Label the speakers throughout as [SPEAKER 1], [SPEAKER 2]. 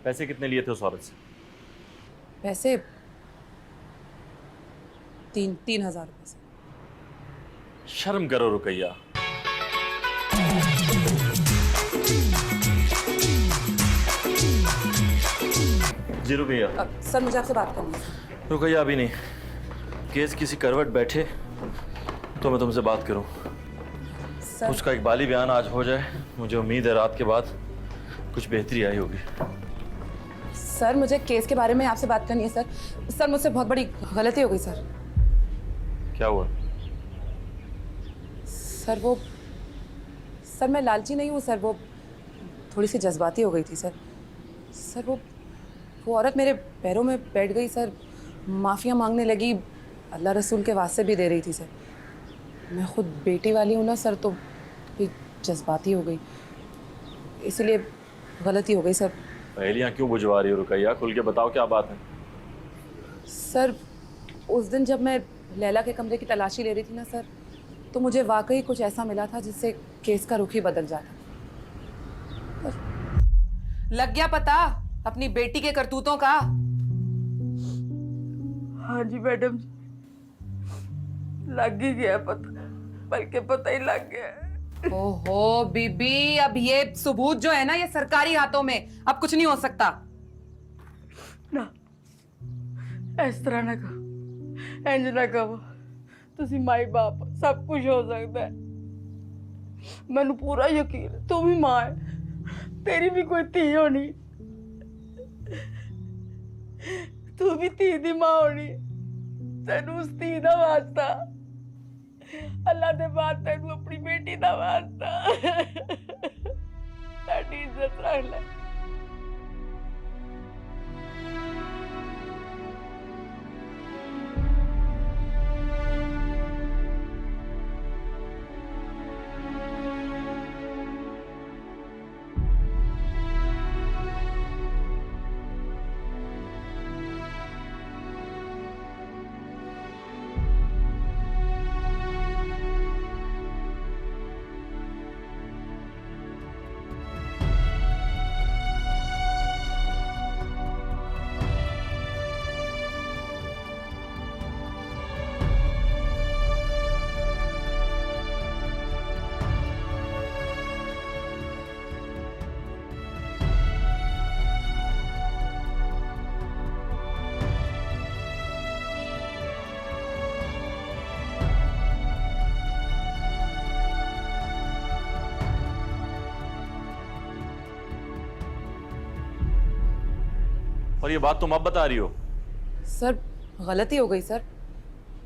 [SPEAKER 1] पैसे कितने लिए थे उस औरत से?
[SPEAKER 2] पैसे 3,000 रुपये से।
[SPEAKER 1] शर्म करो रुकैया। जी रुकैया।
[SPEAKER 2] सर मुझे आपसे बात करनी है।
[SPEAKER 1] रुकैया अभी नहीं, केस किसी करवट बैठे तो मैं तुमसे बात करूं।
[SPEAKER 2] सर
[SPEAKER 1] उसका इकबाली बयान आज हो जाए, मुझे उम्मीद है रात के बाद कुछ बेहतरी आई होगी।
[SPEAKER 2] सर मुझे केस के बारे में आपसे बात करनी है सर। सर मुझसे बहुत बड़ी गलती हो गई सर।
[SPEAKER 1] क्या हुआ?
[SPEAKER 2] सर मैं लालची नहीं हूँ सर, वो थोड़ी सी जज्बाती हो गई थी सर। सर वो औरत मेरे पैरों में बैठ गई सर, माफ़िया मांगने लगी, अल्लाह रसूल के वास्ते भी दे रही थी सर। मैं खुद बेटी वाली हूँ ना सर, तो फिर जज्बाती हो गई, इसलिए गलती हो गई सर।
[SPEAKER 1] पहेलियां क्यों बुझवा रही हो रुकैया? खुल के बताओ क्या बात है।
[SPEAKER 2] सर उस दिन जब मैं लैला के कमरे की तलाशी ले रही थी ना सर, तो मुझे वाकई कुछ ऐसा मिला था जिससे केस का रुख ही बदल जाता। लग गया पता अपनी बेटी के करतूतों का?
[SPEAKER 3] हाँ जी मैडम, लग ही गया पता, बल्कि पता ही लग गया।
[SPEAKER 2] ओहो बीबी, अब ये सबूत जो है ना, ये सरकारी हाथों में, अब कुछ नहीं हो सकता।
[SPEAKER 3] ना इस तरह ना कहो, इंज ना कहो। तुसी माई बाप, सब कुछ हो सकता है। मैनू पूरा यकीन है, तू भी मां है, तेरी भी कोई धी होनी, तू भी धी दी मां होनी। तेनू उस धी दा वास्ता, अल्लाह दे बाद तेनू अपनी बेटी दा वास्ता। साडी इज्जत रख ले।
[SPEAKER 1] और ये बात तुम अब बता रही हो?
[SPEAKER 2] सर गलती हो गई सर,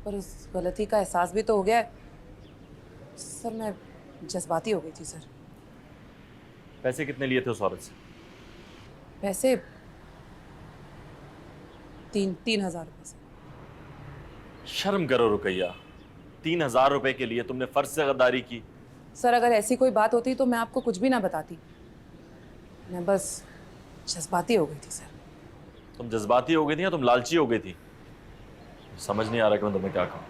[SPEAKER 2] पर उस गलती का एहसास भी तो हो गया है। सर मैं जज्बाती हो गई थी सर।
[SPEAKER 1] पैसे कितने लिए थे उस औरत से?
[SPEAKER 2] पैसे 3,000 रुपये से।
[SPEAKER 1] शर्म करो रुकैया, 3,000 रुपए के लिए तुमने फर्ज से गद्दारी की।
[SPEAKER 2] सर अगर ऐसी कोई बात होती तो मैं आपको कुछ भी ना बताती, मैं बस जज्बाती हो गई थी सर।
[SPEAKER 1] तुम जज्बाती हो गई थी या तुम लालची हो गई थी? समझ नहीं आ रहा कि मैं तुम्हें क्या कहूं।